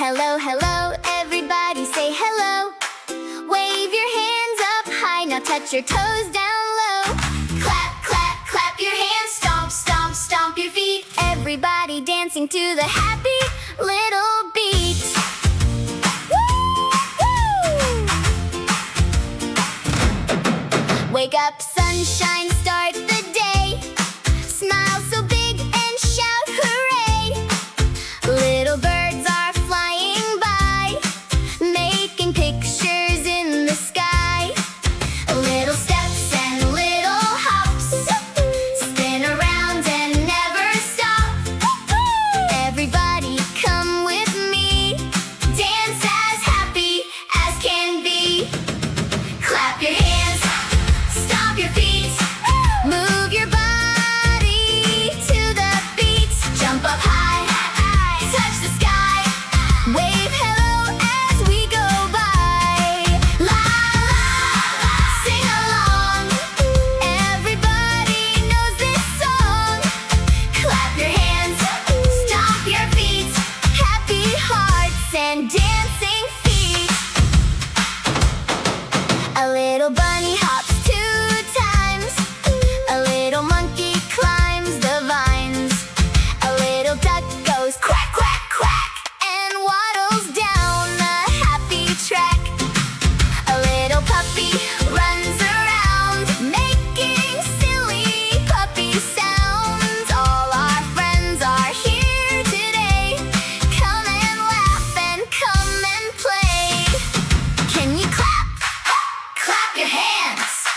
Hello, hello, everybody say hello. Wave your hands up high, now touch your toes down low. Clap, clap, clap your hands, stomp, stomp, stomp your feet. Everybody dancing to the happy little beat. Woo! Wake up, sunshine, start the day. Smile so big and shout hooray. Little birds are flying by, making pictures in the sky. Little steps and little hops, spin around and never stop. Everybody come with me, dance as happy as can be. Clap your hands, stomp your feet, move your body to the beat. Jump up high, touch the sky, wave hello as we go by. La la, sing along, everybody knows this song. Clap your hands, stomp your feet, happy hearts and dancing feet. A little bunny hops 2 times, a little monkey climbs the vines, a little duck goes quack, quack, quack, and waddles down the happy track. A little puppy runs around, making silly puppy sounds. All our friends are here today. Come and laugh and come and play. Can you clap? Clap your hands.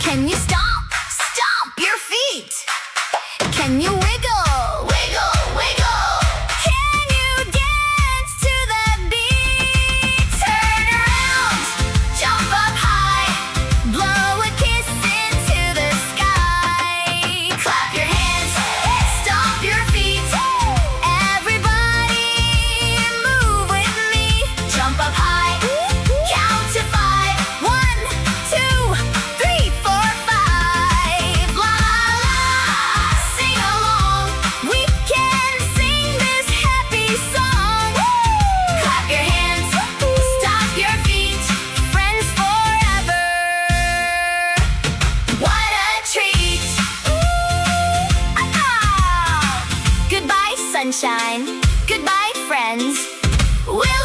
Can you stomp? Stomp your feet. Can you wiggle? Wiggle, wiggle. Can you dance to the beat? Turn around, jump up high, blow a kiss into the sky. Clap your hands, stomp your feet. Everybody move with me. Jump up high, count to 5. 1, 2, 3, 4, 5. La la, sing along. We can sing this happy song. Clap your hands, stomp your feet. Friends forever. What a treat! Ah! Goodbye, sunshine. Goodbye, friends. We'll